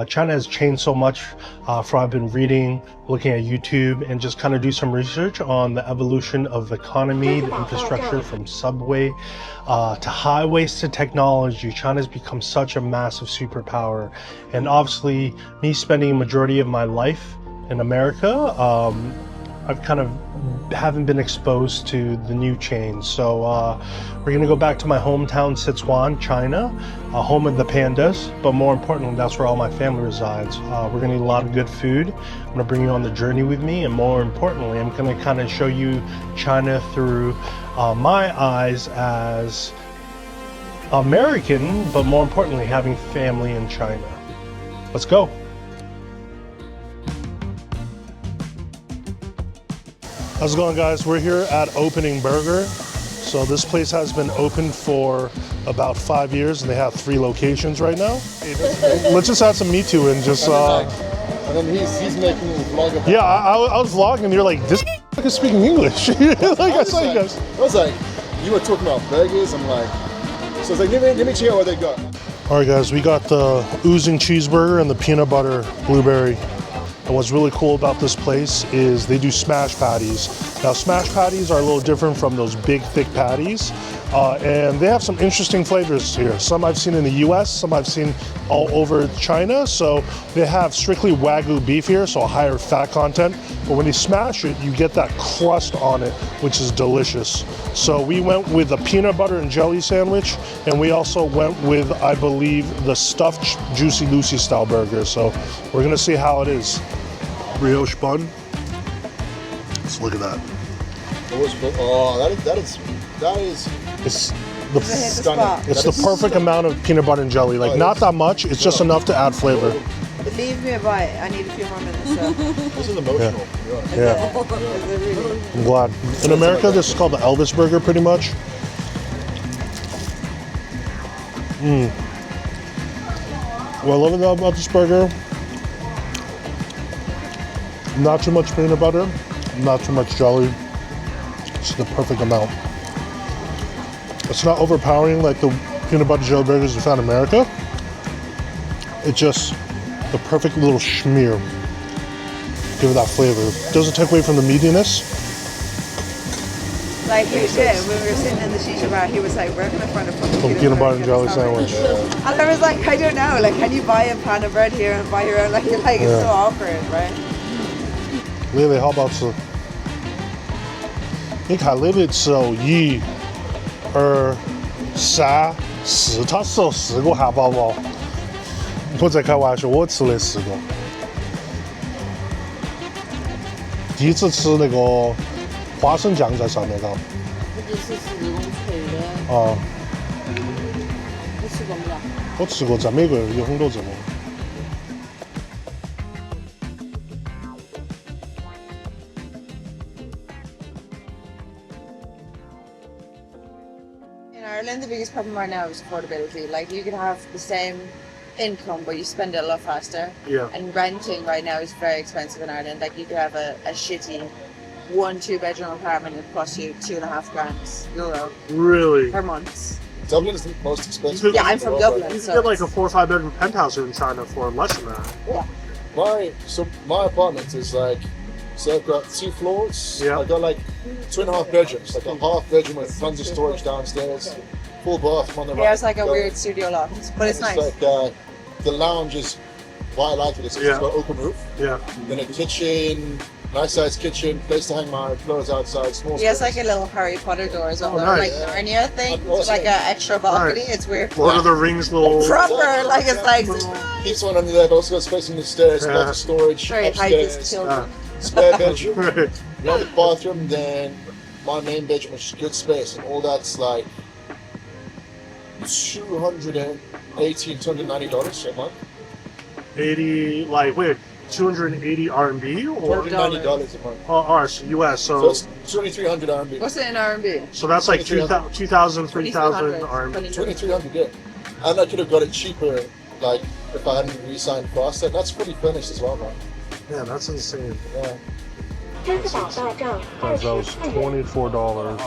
China has changed so much from I've been reading, looking at YouTube, and just kind of do some research on the evolution of economy, the infrastructure from subway to highways to technology. China's become such a massive superpower. And obviously, me spending a majority of my life in America, I've kind of haven't been exposed to the new change. So we're gonna go back to my hometown, Sichuan, China, home of the pandas, but more importantly, that's where all my family resides. We're gonna eat a lot of good food. I'm gonna bring you on the journey with me, and more importantly, I'm gonna kind of show you China through my eyes as American, but more importantly, having family in China. Let's go. How's it going, guys? We're here at Opening Burger. So this place has been open for about 5 years, and they have 3 locations right now. Let's just add some meat to it and just. And then he's making a vlog about. Yeah, I was vlogging, and you're like, this is speaking English. Like I saw you guys. I was like, you were talking about burgers. I'm like, so I was like, let me check out what they got. All right, guys, we got the oozing cheeseburger and the peanut butter blueberry. And what's really cool about this place is they do smash patties. Now, smash patties are a little different from those big, thick patties. And they have some interesting flavors here. Some I've seen in the US, some I've seen all over China. So they have strictly Wagyu beef here, so a higher fat content. But when you smash it, you get that crust on it, which is delicious. So we went with a peanut butter and jelly sandwich, and we also went with, I believe, the stuffed Juicy Lucy style burger. So we're gonna see how it is. Brioche bun. Let's look at that. Oh, that is. It's the stunning. It's the perfect amount of peanut butter and jelly. Like, not that much. It's just enough to add flavor. Leave me a bite. I need a few more minutes. So. This is emotional. Yeah. I'm glad. In America, this is called the Elvis burger, pretty much. What I love about this burger, not too much peanut butter, not too much jelly. It's the perfect amount. It's not overpowering like the peanut butter jelly burgers we found in America. It's just the perfect little schmear. Give it that flavor. Doesn't take away from the meatiness. Like he said, when we were sitting in the shisha bar, he was like, "We're gonna find a fucking Peanut butter and jelly sandwich." And I was like, I don't know. Like, can you buy a pan of bread here and buy your own? Like, you're like, it's so awkward, right? Lily, how about you? 你看 Lily 吃了1、2、3、4，她吃了4个汉堡包。我在开玩笑，我吃了4个。第一次吃那个花生酱在上面的。这就是那种脆的。啊。你吃过没有？我吃过，在美国有很多这种。In Ireland, the biggest problem right now is affordability. Like, you could have the same income, but you spend it a lot faster. Yeah. And renting right now is very expensive in Ireland. Like, you could have a shitty 1-2 bedroom apartment and cost you €2,500 Really? per month. Dublin is the most expensive. Yeah, I'm from Dublin. You So get like a 4 or 5 bedroom penthouse in China for less than that. yeah. My apartment is like, so I've got 2 floors. Yeah. I've got like 2.5 bedrooms. Like a half bedroom with tons of storage downstairs, full bathroom on the right. Yeah, it's like a weird studio loft, but it's nice. Like the lounge is why I like it. It's got open roof. Yeah. Then a kitchen, nice sized kitchen, place to hang my clothes outside, small Yeah, it's space. like a little Harry Potter door as well. Oh, nice. Like Narnia thing. It's like an extra balcony. It's weird. Lord of the Rings little. Proper, like it's like Keeps one under there, but also got space in the stairs, lots of storage very high-paced upstairs, children. spare bedroom, another bathroom, then my main bedroom, which is good space, and all that's like $290 a month. 80, like, wait, 280 RMB or $290 a month. ours, US, So it's 2,300 RMB. What's it in R&B? so that's like 2,000, 3,000 RMB. 2,300, yeah. And I could have got it cheaper, like if I hadn't re-signed faster. And that's fully furnished as well, man. Yeah, that's insane. Yeah. That was $24.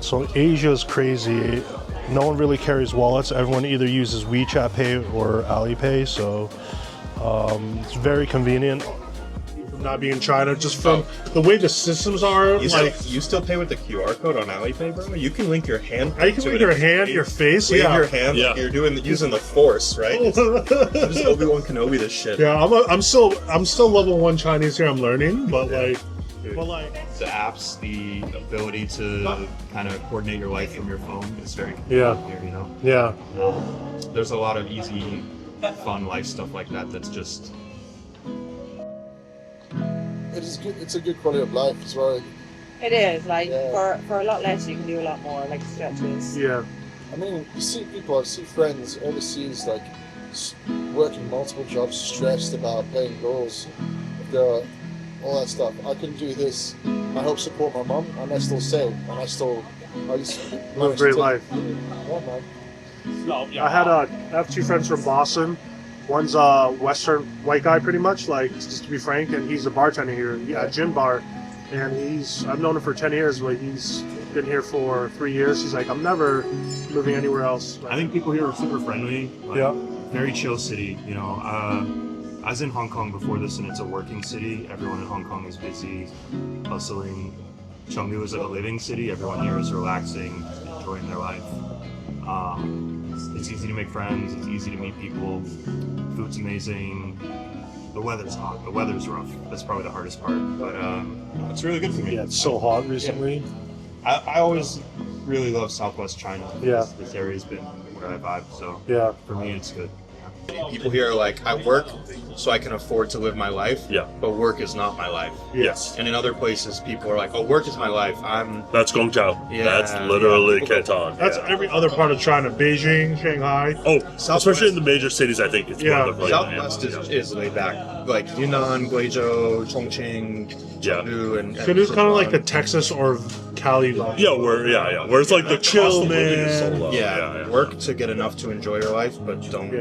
So Asia is crazy. no one really carries wallets. Everyone either uses WeChat Pay or Alipay, so it's very convenient. Not being in China, just from the way the systems are. You still pay with the QR code on Alipay, bro? You can link your hand. You can link your hand, your face. Wave your hand. Yeah. Like you're using the Force, right? I'm just Obi-Wan Kenobi this shit. Yeah, I'm still level 1 Chinese here. I'm learning, but the apps, the ability to kind of coordinate your life from your phone is very here, you know. Yeah. There's a lot of easy, fun life stuff like that. That's just. It is good. It's a good quality of life as well. It is for a lot less you can do a lot more, like stretches. Yeah. I mean, you see people, I see friends overseas like working multiple jobs, stressed about paying bills, all that stuff. I can do this. I help support my mum, and I still save, and I live a great life. Yeah, man. I have 2 friends from Boston. One's a Western white guy, pretty much, like, just to be frank, and he's a bartender here, a gin bar. And I've known him for 10 years, but he's been here for 3 years. He's like, I'm never moving anywhere else. I think people here are super friendly. Very chill city, you know. I was in Hong Kong before this, and it's a working city. Everyone in Hong Kong is busy, hustling. Chengdu is like a living city. Everyone here is relaxing, enjoying their life. It's easy to make friends. It's easy to meet people. Food's amazing. The weather's hot. The weather's rough. That's probably the hardest part. But it's really good for me. Yeah, it's so hot recently. Yeah. I always really love Southwest China. Yeah. This area's been where I vibe. So yeah, for me, it's good. People here are like, I work so I can afford to live my life, but work is not my life. Yes. And in other places, people are like, oh, work is my life. That's Guangzhou. Yeah, that's literally Canton. That's every other part of China. Beijing, Shanghai. Oh, especially in the major cities, I think it's one of the Southwest is laid back. Like Yunnan, Guizhou, Chongqing, Chengdu, and Chengdu's kind of like the Texas or Cali. Where it's like the chill, man. Work to get enough to enjoy your life, but don't.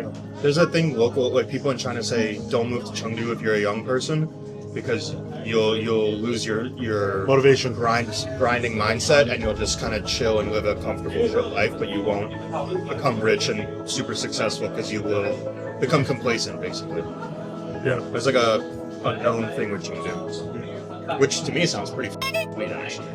There's that thing local, like people in China say, don't move to Chengdu if you're a young person, because you'll lose your motivation, grinding mindset, and you'll just kind of chill and live a comfortable short life, but you won't become rich and super successful because you will become complacent, basically. Yeah. There's like a known thing with Chengdu, which to me sounds pretty weird, actually.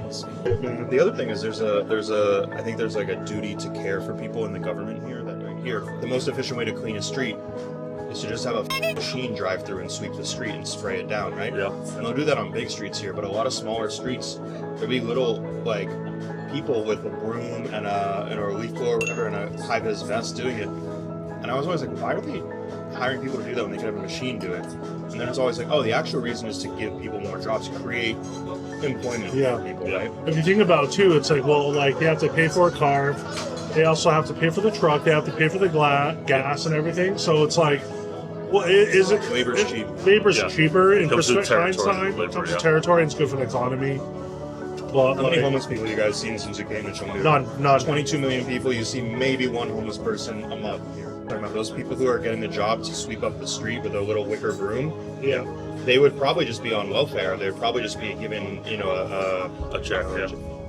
The other thing is I think there's like a duty to care for people in the government here. Here, the most efficient way to clean a street is to just have a machine drive through and sweep the street and spray it down, right? Yeah. And they'll do that on big streets here, but a lot of smaller streets, there'll be little like people with a broom and a leaf blower or whatever and a high-vis vest doing it. And I was always like, why are they hiring people to do that when they could have a machine do it? And then it's always like, oh, the actual reason is to give people more jobs, create employment for people, right? If you think about it too, it's like, well, like they have to pay for a car. They also have to pay for the truck. They have to pay for the gas and everything. So it's like, well, is it labor's cheap? Labor's cheaper in comes to Einstein. It comes to territory. And it's good for the economy. But how many homeless people you guys seen since you came to Chengdu? None. 22 million people. You see maybe one homeless person a month here. Talking about those people who are getting the job to sweep up the street with a little wicker broom. Yeah. They would probably just be on welfare. They'd probably just be given, a check.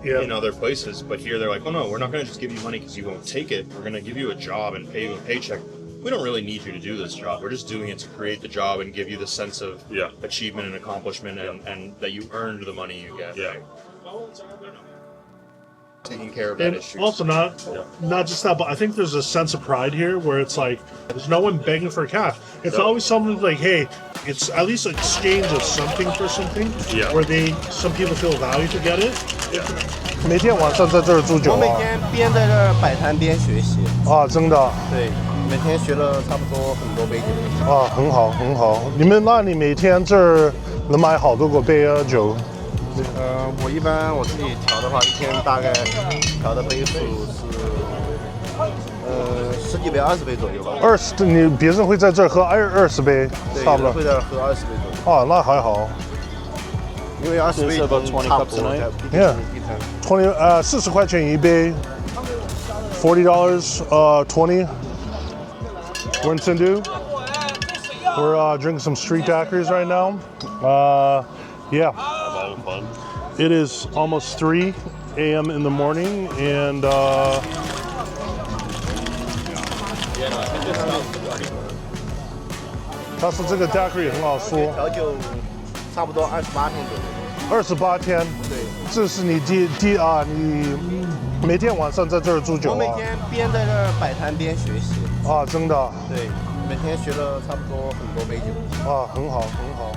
In other places, but here they're like, oh no, we're not going to just give you money because you won't take it. We're going to give you a job and pay you a paycheck. We don't really need you to do this job. We're just doing it to create the job and give you the sense of achievement and accomplishment and that you earned the money you get. Yeah. Taking care of that issue. Also not just that, but I think there's a sense of pride here where it's like there's no one begging for cash. It's always someone like, hey, it's at least an exchange of something for something. Yeah. Where some people feel value to get it. Yeah. 每天晚上在这儿住酒啊？我每天边在这儿摆摊边学习。啊，真的？对，每天学了差不多很多杯酒。啊，很好很好。你们那里每天这儿能买好多个杯啊酒？我一般我自己调的话，一天大概调的杯数是10几杯、20杯左右吧。20，你别人会在这儿喝20杯，差不多。会在这儿喝20杯左右。啊，那还好。因为20杯差不多。Yeah. 40块钱一杯。$40. 20. We're in Chengdu. We're drinking some street daiquiris right now. Yeah. Fun. It is almost 3 a.m. in the morning, and 但是这个 daiquiri 很好说。调酒差不多28天左右。 28天。对。这是你你每天晚上在这儿煮酒啊？我每天边在这儿摆摊边学习。啊，真的。对，每天学了差不多很多杯酒。啊，很好，很好。